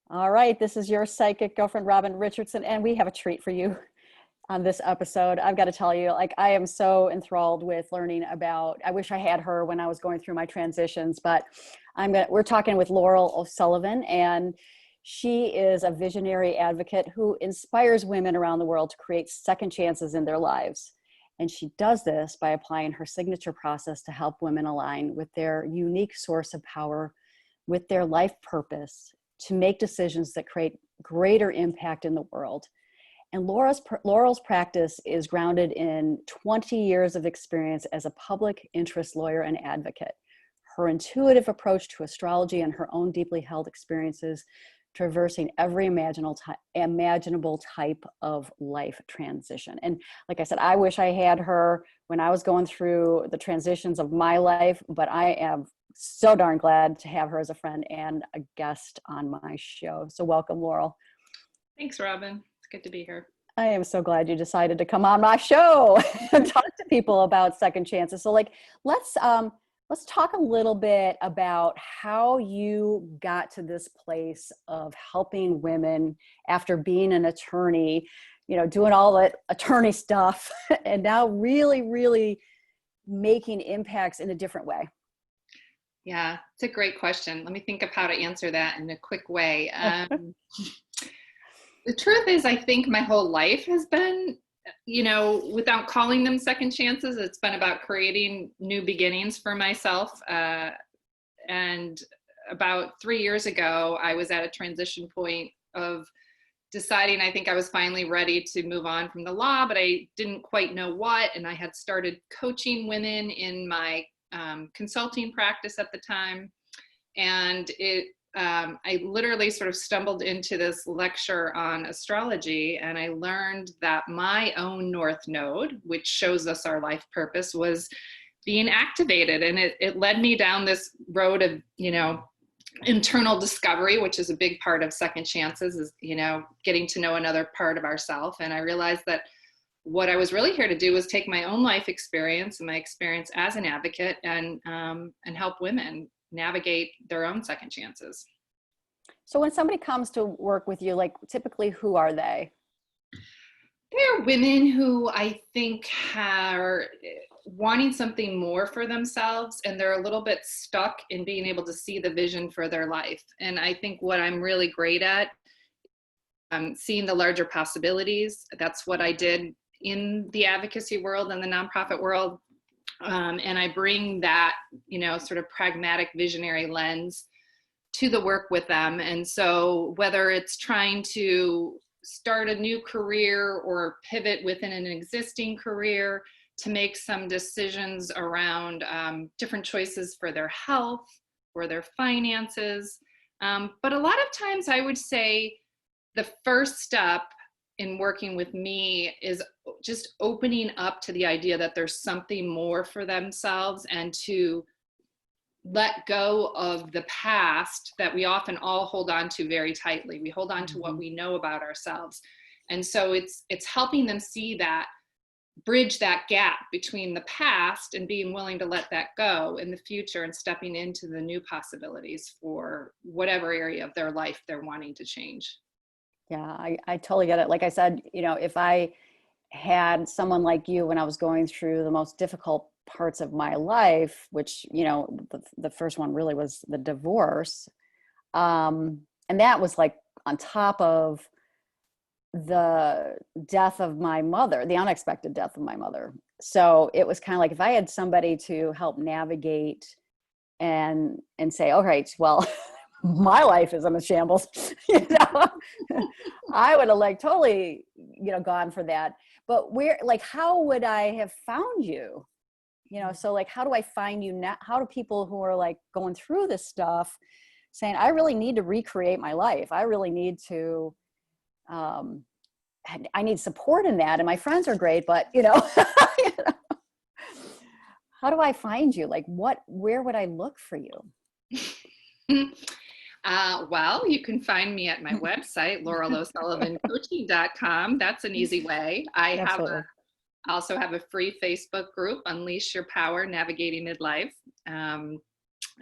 All right, this is your psychic girlfriend, Robin Richardson, and we have a treat for you on this episode. I've got to tell you, like, I am so enthralled with learning about, I wish I had her when I was going through my transitions, but we're talking with Laurel O'Sullivan, and she is a visionary advocate who inspires women around the world to create second chances in their lives. And she does this by applying her signature process to help women align with their unique source of power, with their life purpose, to make decisions that create greater impact in the world. And Laurel's practice is grounded in 20 years of experience as a public interest lawyer and advocate. Her intuitive approach to astrology and her own deeply held experiences traversing every imaginable type of life transition. And like I said, I wish I had her when I was going through the transitions of my life, but I am so darn glad to have her as a friend and a guest on my show. So welcome, Laurel. Thanks, Robin. It's good to be here. I am so glad you decided to come on my show and talk to people about second chances. So let's talk a little bit about how you got to this place of helping women after being an attorney, doing all that attorney stuff and now really making impacts in a different way. Yeah, it's a great question. Let me think of how to answer that in a quick way. The truth is, I think my whole life has been, without calling them second chances, it's been about creating new beginnings for myself. And about 3 years ago, I was at a transition point of deciding I think I was finally ready to move on from the law, but I didn't quite know what. And I had started coaching women in my consulting practice at the time. And I literally sort of stumbled into this lecture on astrology, and I learned that my own North Node, which shows us our life purpose, was being activated. And it led me down this road of, internal discovery, which is a big part of second chances, is, getting to know another part of ourselves. And I realized that what I was really here to do was take my own life experience and my experience as an advocate and help women navigate their own second chances. So when somebody comes to work with you, like typically who are they? They're women who I think are wanting something more for themselves, and they're a little bit stuck in being able to see the vision for their life. And I think what I'm really great at, seeing the larger possibilities. That's what I did in the advocacy world and the nonprofit world. And I bring that, sort of pragmatic visionary lens to the work with them. And so whether it's trying to start a new career or pivot within an existing career to make some decisions around different choices for their health or their finances. But a lot of times I would say the first step in working with me is just opening up to the idea that there's something more for themselves and to let go of the past that we often all hold on to very tightly. We hold on to what we know about ourselves. And so it's helping them see that, bridge that gap between the past and being willing to let that go in the future and stepping into the new possibilities for whatever area of their life they're wanting to change. Yeah, I totally get it. Like I said, if I had someone like you when I was going through the most difficult parts of my life, which, the first one really was the divorce. And that was like on top of the death of my mother, the unexpected death of my mother. So it was kind of like if I had somebody to help navigate and say, all right, well, my life is in a shambles, I would have totally, gone for that. But how would I have found you? So how do I find you now? How do people who are going through this stuff saying, I really need to recreate my life. I really need to, I need support in that. And my friends are great, but how do I find you? Where would I look for you? Well, you can find me at my website, laurelosullivancoaching.com. That's an easy way. I also have a free Facebook group, Unleash Your Power, Navigating Midlife.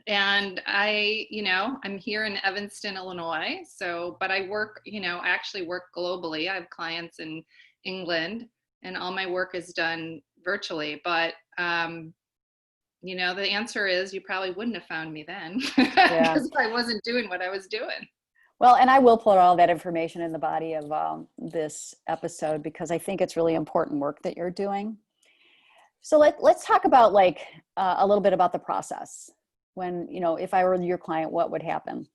And I'm here in Evanston, Illinois. So, but I work, I actually work globally. I have clients in England, and all my work is done virtually. But, the answer is you probably wouldn't have found me then Yeah. because I wasn't doing what I was doing. Well, and I will put all that information in the body of this episode because I think it's really important work that you're doing. So let's talk about like a little bit about the process. When, if I were your client, what would happen?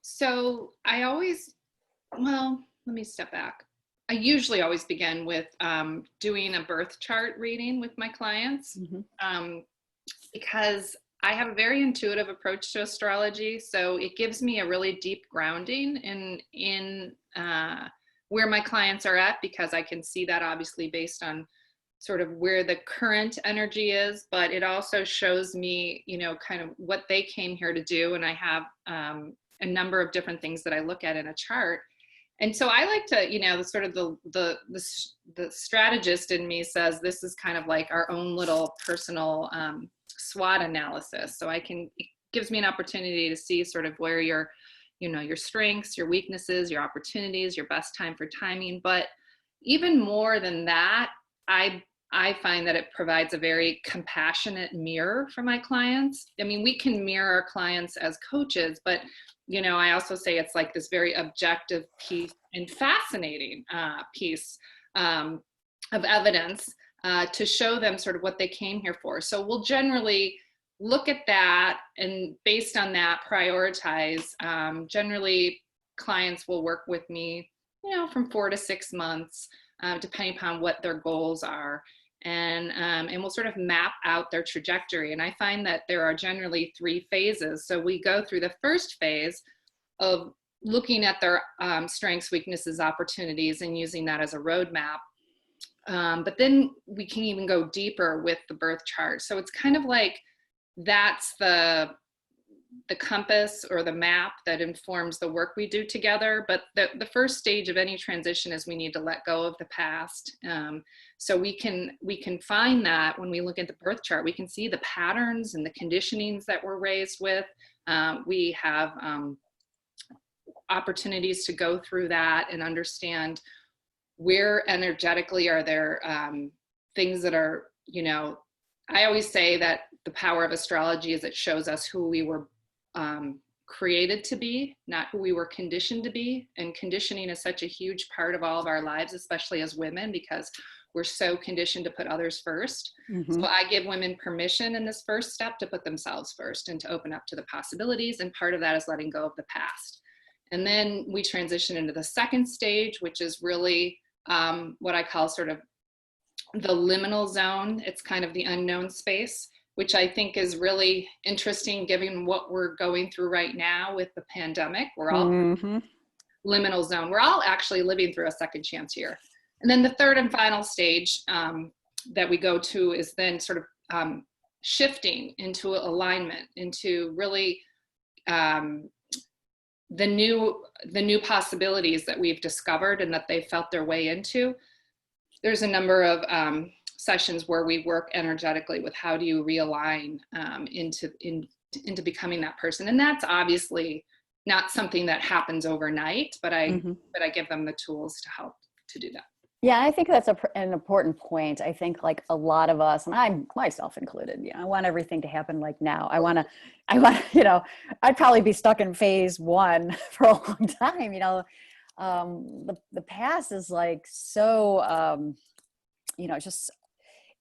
So well, let me step back. I usually always begin with doing a birth chart reading with my clients, because I have a very intuitive approach to astrology. So it gives me a really deep grounding in where my clients are at, because I can see that obviously based on sort of where the current energy is, but it also shows me, kind of what they came here to do. And I have a number of different things that I look at in a chart. And so I like to, the strategist in me says this is kind of like our own little personal SWOT analysis. So it gives me an opportunity to see sort of where your strengths, your weaknesses, your opportunities, your best time for timing. But even more than that, I find that it provides a very compassionate mirror for my clients. I mean, we can mirror our clients as coaches, but I also say it's like this very objective piece and fascinating piece of evidence to show them sort of what they came here for. So we'll generally look at that, and based on that, prioritize. Generally, clients will work with me, from 4 to 6 months, depending upon what their goals are. And we'll sort of map out their trajectory. And I find that there are generally 3 phases. So we go through the first phase of looking at their strengths, weaknesses, opportunities, and using that as a roadmap. But then we can even go deeper with the birth chart. So it's kind of like that's the compass or the map that informs the work we do together. But the first stage of any transition is we need to let go of the past. So we can find that when we look at the birth chart, we can see the patterns and the conditionings that we're raised with. We have opportunities to go through that and understand where energetically are there things that are, I always say that the power of astrology is it shows us who we were created to be, not who we were conditioned to be. And conditioning is such a huge part of all of our lives, especially as women, because we're so conditioned to put others first. So I give women permission in this first step to put themselves first and to open up to the possibilities. And part of that is letting go of the past. And then we transition into the second stage, which is really what I call sort of the liminal zone. It's kind of the unknown space, which I think is really interesting given what we're going through right now with the pandemic. We're all liminal zone. We're all actually living through a second chance year. And then the third and final stage that we go to is then sort of shifting into alignment, into really the new possibilities that we've discovered and that they felt their way into. There's a number of sessions where we work energetically with how do you realign into becoming that person. And that's obviously not something that happens overnight, but I give them the tools to help to do that. Yeah, I think that's an important point. I think like a lot of us, and I myself included, I want everything to happen like now. I want, I'd probably be stuck in phase 1 for a long time. The past is like so, just,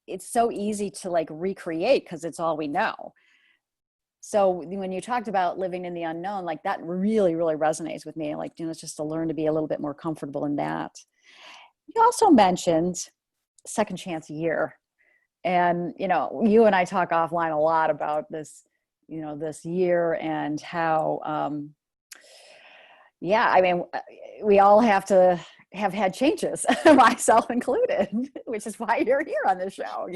it's so easy to like recreate because it's all we know. So when you talked about living in the unknown, like that really, really resonates with me. Like, it's just to learn to be a little bit more comfortable in that. You also mentioned second chance year. And, you and I talk offline a lot about this, this year and how, we all have to have had changes, myself included, which is why you're here on the show,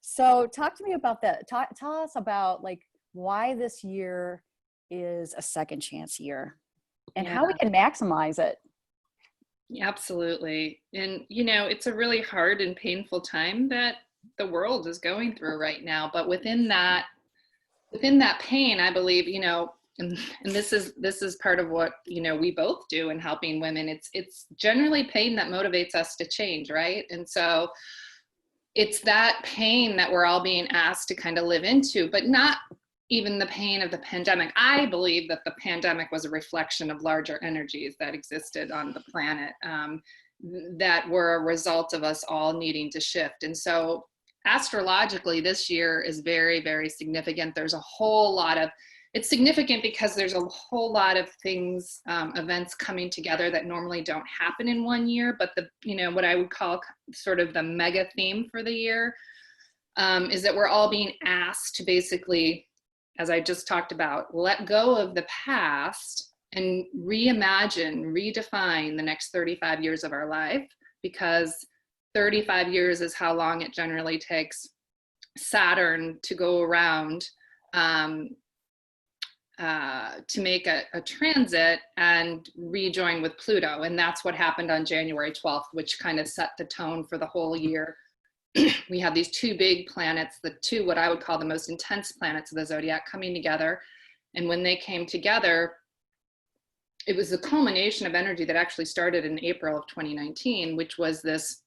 So talk to me about that. Tell us about like why this year is a second chance year and how we can maximize it. Absolutely. And, it's a really hard and painful time that the world is going through right now. But within that pain, I believe, and this is part of what, we both do in helping women. It's generally pain that motivates us to change, right? And so it's that pain that we're all being asked to kind of live into, but not even the pain of the pandemic. I believe that the pandemic was a reflection of larger energies that existed on the planet, that were a result of us all needing to shift. And so astrologically, this year is very, very significant. There's a whole lot of, it's significant because there's a whole lot of things, events coming together that normally don't happen in one year. But what I would call sort of the mega theme for the year, is that we're all being asked to basically, as I just talked about, let go of the past and reimagine, redefine the next 35 years of our life, because 35 years is how long it generally takes Saturn to go around, to make a transit and rejoin with Pluto. And that's what happened on January 12th, which kind of set the tone for the whole year. We have these two big planets, the two, what I would call the most intense planets of the zodiac, coming together. And when they came together, it was the culmination of energy that actually started in April of 2019, which was this,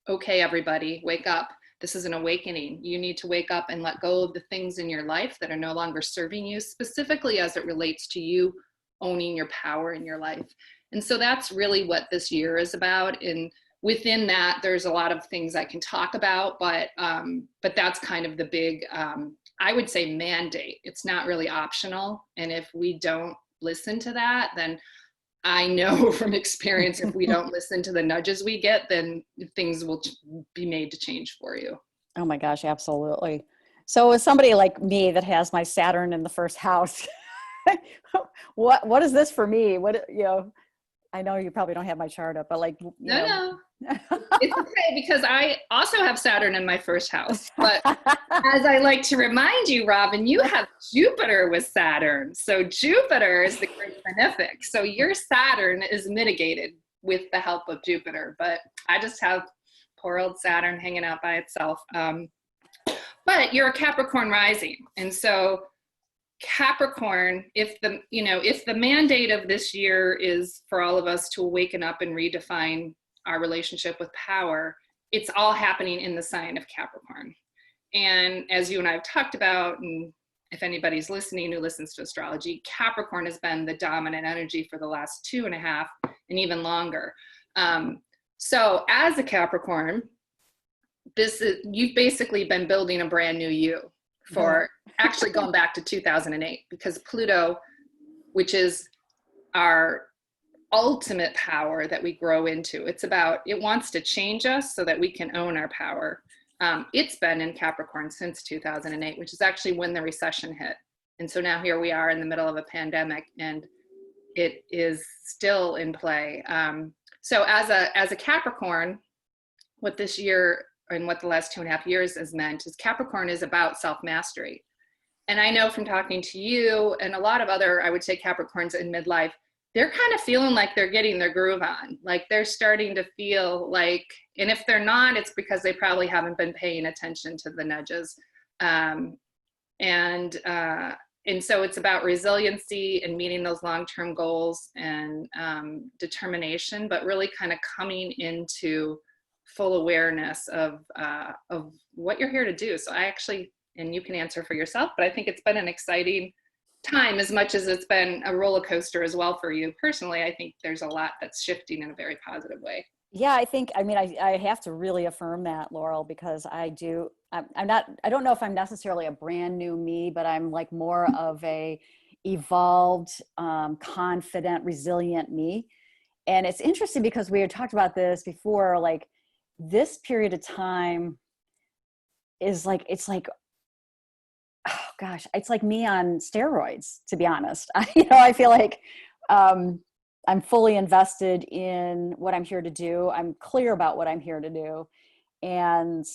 okay, everybody, wake up. This is an awakening. You need to wake up and let go of the things in your life that are no longer serving you, specifically as it relates to you owning your power in your life. And so that's really what this year is about. And within that, there's a lot of things I can talk about, but that's kind of the big, I would say, mandate. It's not really optional. And if we don't listen to that, then I know from experience, if we don't listen to the nudges we get, then things will be made to change for you. Oh my gosh, absolutely. So as somebody like me that has my Saturn in the first house, what is this for me? I know you probably don't have my chart up, but No. It's okay, because I also have Saturn in my first house. But as I like to remind you, Robin, you have Jupiter with Saturn. So Jupiter is the great benefic. So your Saturn is mitigated with the help of Jupiter. But I just have poor old Saturn hanging out by itself. But you're a Capricorn rising. And so Capricorn, if the mandate of this year is for all of us to awaken up and redefine our relationship with power, it's all happening in the sign of Capricorn. And as you and I have talked about, and if anybody's listening who listens to astrology, Capricorn has been the dominant energy for the last 2.5 and even longer. So as a Capricorn, you've basically been building a brand new you for actually going back to 2008, because Pluto, which is our ultimate power that we grow into, it wants to change us so that we can own our power. It's been in Capricorn since 2008, which is actually when the recession hit. And so now here we are in the middle of a pandemic, and it is still in play. So as a Capricorn, what this year and what the last 2.5 years has meant is Capricorn is about self-mastery. And I know from talking to you and a lot of other, I would say, Capricorns in midlife, they're kind of feeling like they're getting their groove on. Like they're starting to feel like, and if they're not, it's because they probably haven't been paying attention to the nudges. And so it's about resiliency and meeting those long-term goals and determination, but really kind of coming into full awareness of what you're here to do. So I actually, and you can answer for yourself, but I think it's been an exciting time as much as it's been a roller coaster as well for you personally. I think there's a lot that's shifting in a very positive way. Yeah, I have to really affirm that, Laurel, because I don't know if I'm necessarily a brand new me, but I'm like more of a evolved, confident, resilient me. And it's interesting because we had talked about this before, like this period of time is like, oh gosh, it's like me on steroids, to be honest. I feel like I'm fully invested in what I'm here to do. I'm clear about what I'm here to do. And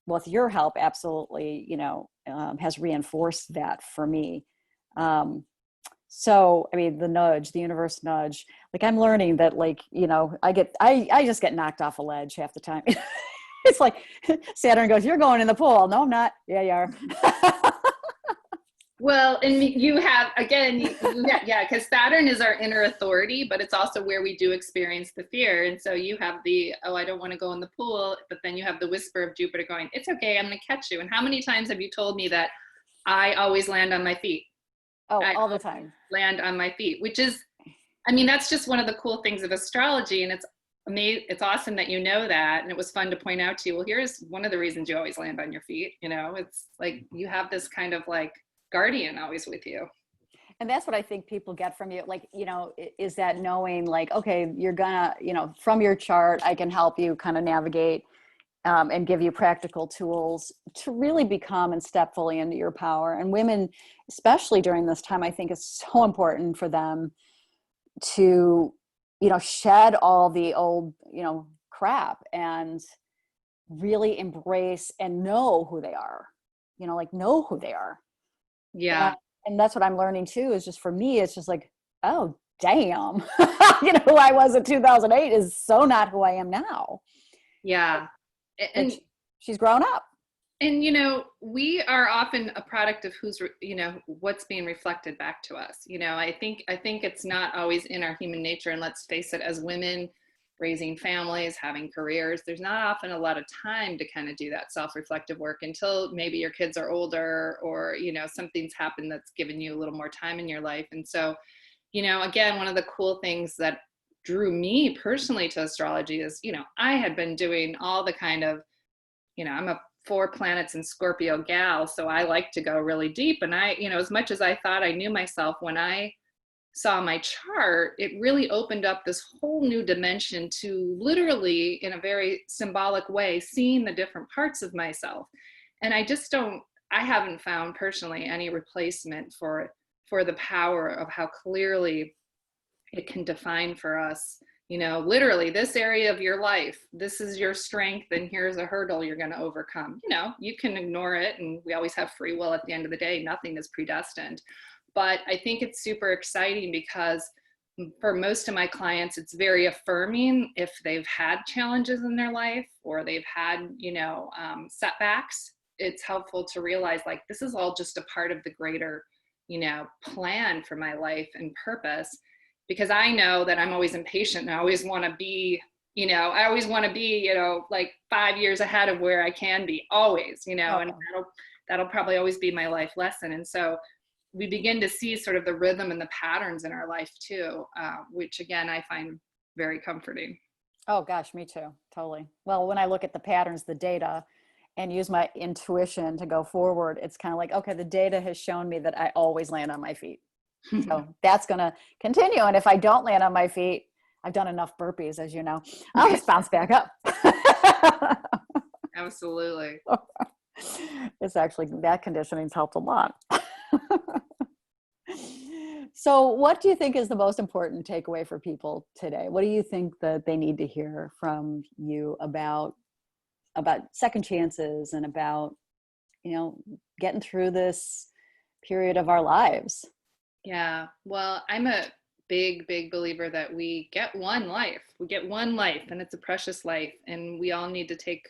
with your help, absolutely, has reinforced that for me. So, I mean, the universe nudge, like I'm learning that, like, I just get knocked off a ledge half the time. It's like Saturn goes, "You're going in the pool." No, I'm not. Yeah, you are. Well, and you have, again, yeah, because Saturn is our inner authority, but it's also where we do experience the fear. And so you have the, oh, I don't want to go in the pool, but then you have the whisper of Jupiter going, it's okay, I'm going to catch you. And how many times have you told me that I always land on my feet? Oh, I all the time. land on my feet, which is, I mean, that's just one of the cool things of astrology. And it's amazing. It's awesome that you know that. And it was fun to point out to you, well, here's one of the reasons you always land on your feet. You know, it's like you have this kind of like guardian always with you. And that's what I think people get from you. Like, is that knowing like, okay, you're gonna, from your chart, I can help you kind of navigate and give you practical tools to really become and step fully into your power. And women, especially during this time, I think it's so important for them to, shed all the old, crap and really embrace and know who they are, know who they are. Yeah. And that's what I'm learning too, is just for me, it's just like, oh, damn, who I was in 2008 is so not who I am now. Yeah. And she's grown up. And, we are often a product of who's, what's being reflected back to us. I think it's not always in our human nature. And let's face it, as women raising families, having careers, there's not often a lot of time to kind of do that self-reflective work until maybe your kids are older or, something's happened that's given you a little more time in your life. And so, again, one of the cool things that drew me personally to astrology is, I had been doing all the kind of, I'm a 4 planets in Scorpio gal, so I like to go really deep. And I, as much as I thought I knew myself, when I saw my chart, it really opened up this whole new dimension to literally, in a very symbolic way, seeing the different parts of myself. And I haven't found personally any replacement for the power of how clearly it can define for us, literally this area of your life, this is your strength, and here's a hurdle you're going to overcome. You can ignore it, and we always have free will at the end of the day. Nothing is predestined. But I think it's super exciting because for most of my clients, it's very affirming if they've had challenges in their life or they've had, setbacks. It's helpful to realize like, this is all just a part of the greater, plan for my life and purpose. Because I know that I'm always impatient and I always want to be, like 5 years ahead of where I can be always, and that'll probably always be my life lesson. And so we begin to see sort of the rhythm and the patterns in our life too, which again, I find very comforting. Oh gosh, me too. Totally. Well, when I look at the patterns, the data, and use my intuition to go forward, it's kind of like, okay, the data has shown me that I always land on my feet. So that's going to continue. And if I don't land on my feet, I've done enough burpees, as you know, I'll just bounce back up. Absolutely. It's actually, that conditioning's helped a lot. So what do you think is the most important takeaway for people today? What do you think that they need to hear from you about second chances and about, getting through this period of our lives? Yeah, well, I'm a big believer that we get one life. We get one life, and it's a precious life, and we all need to take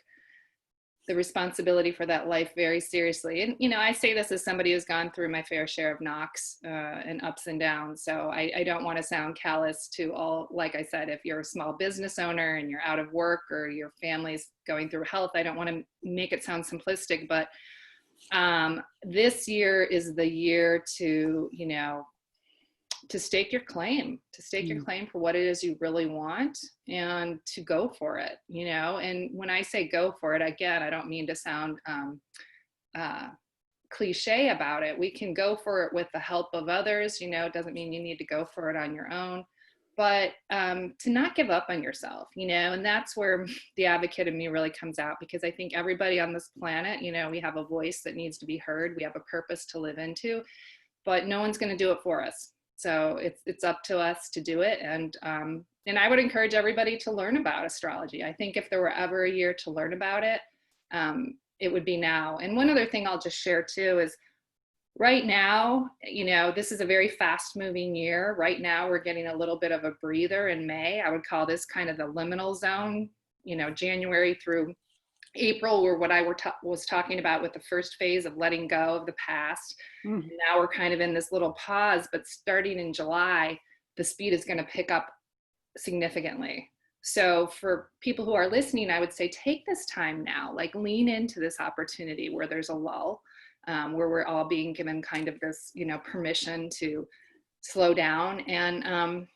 the responsibility for that life very seriously. And, I say this as somebody who's gone through my fair share of knocks and ups and downs. So I don't want to sound callous to all, like I said, if you're a small business owner and you're out of work or your family's going through health, I don't want to make it sound simplistic, but this year is the year to, to stake your claim, for what it is you really want and to go for it, and when I say go for it, again, I don't mean to sound cliche about it. We can go for it with the help of others, it doesn't mean you need to go for it on your own, but to not give up on yourself, and that's where the advocate in me really comes out, because I think everybody on this planet, we have a voice that needs to be heard. We have a purpose to live into, but no one's going to do it for us. So it's up to us to do it. And I would encourage everybody to learn about astrology. I think if there were ever a year to learn about it, it would be now. And one other thing I'll just share too is right now, this is a very fast moving year. Right now, we're getting a little bit of a breather in May. I would call this kind of the liminal zone, January through April were what I was talking about with the first phase of letting go of the past. Mm. And now we're kind of in this little pause, but starting in July, the speed is going to pick up significantly. So for people who are listening, I would say take this time now, like lean into this opportunity where there's a lull, where we're all being given kind of this, permission to slow down and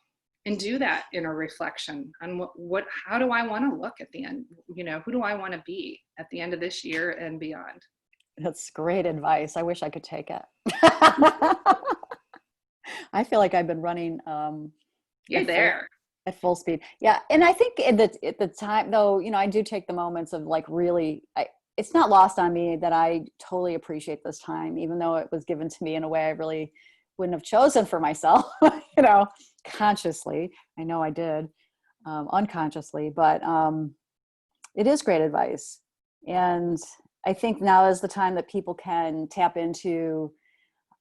do that inner reflection on how do I want to look at the end? Who do I want to be at the end of this year and beyond? That's great advice. I wish I could take it. I feel like I've been running You're there. At full speed. Yeah. And I think at the time though, I do take the moments of like really, it's not lost on me that I totally appreciate this time, even though it was given to me in a way I really wouldn't have chosen for myself, consciously. I know I did, unconsciously, but it is great advice. And I think now is the time that people can tap into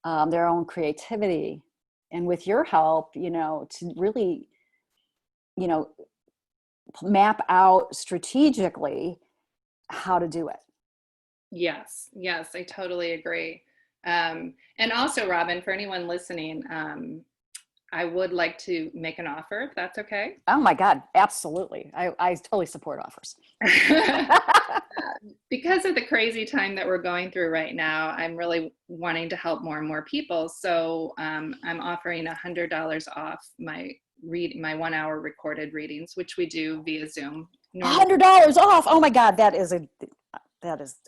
their own creativity. And with your help, to really, map out strategically how to do it. Yes, I totally agree. And also, Robin, for anyone listening, I would like to make an offer, if that's okay. Oh my God, absolutely. I totally support offers. Because of the crazy time that we're going through right now, I'm really wanting to help more and more people. So I'm offering $100 off my 1 hour recorded readings, which we do via Zoom. $100 off. Oh my God, that is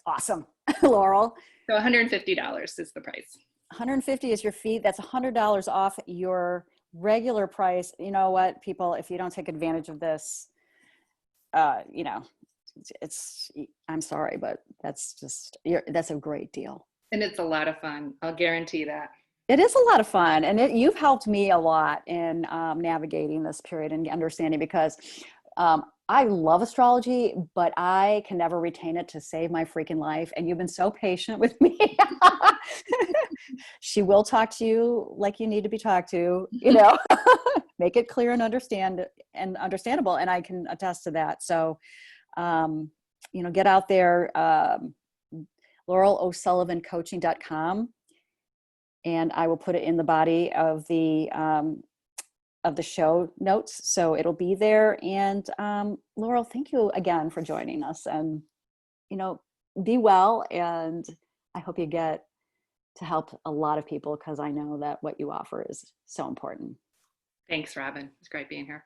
awesome, Laurel. So $150 is the price. 150 is your fee. That's $100 off your regular price. You know what, people, if you don't take advantage of this, I'm sorry, but that's a great deal. And it's a lot of fun. I'll guarantee that. It is a lot of fun. And you've helped me a lot in navigating this period and understanding, because I love astrology, but I can never retain it to save my freaking life. And you've been so patient with me. She will talk to you like you need to be talked to, make it clear and understandable. And I can attest to that. So, get out there, LaurelO'SullivanCoaching.com. And I will put it in the body of the show notes, so it'll be there. And Laurel, thank you again for joining us. And be well, and I hope you get to help a lot of people, because I know that what you offer is so important. Thanks, Robin. It's great being here.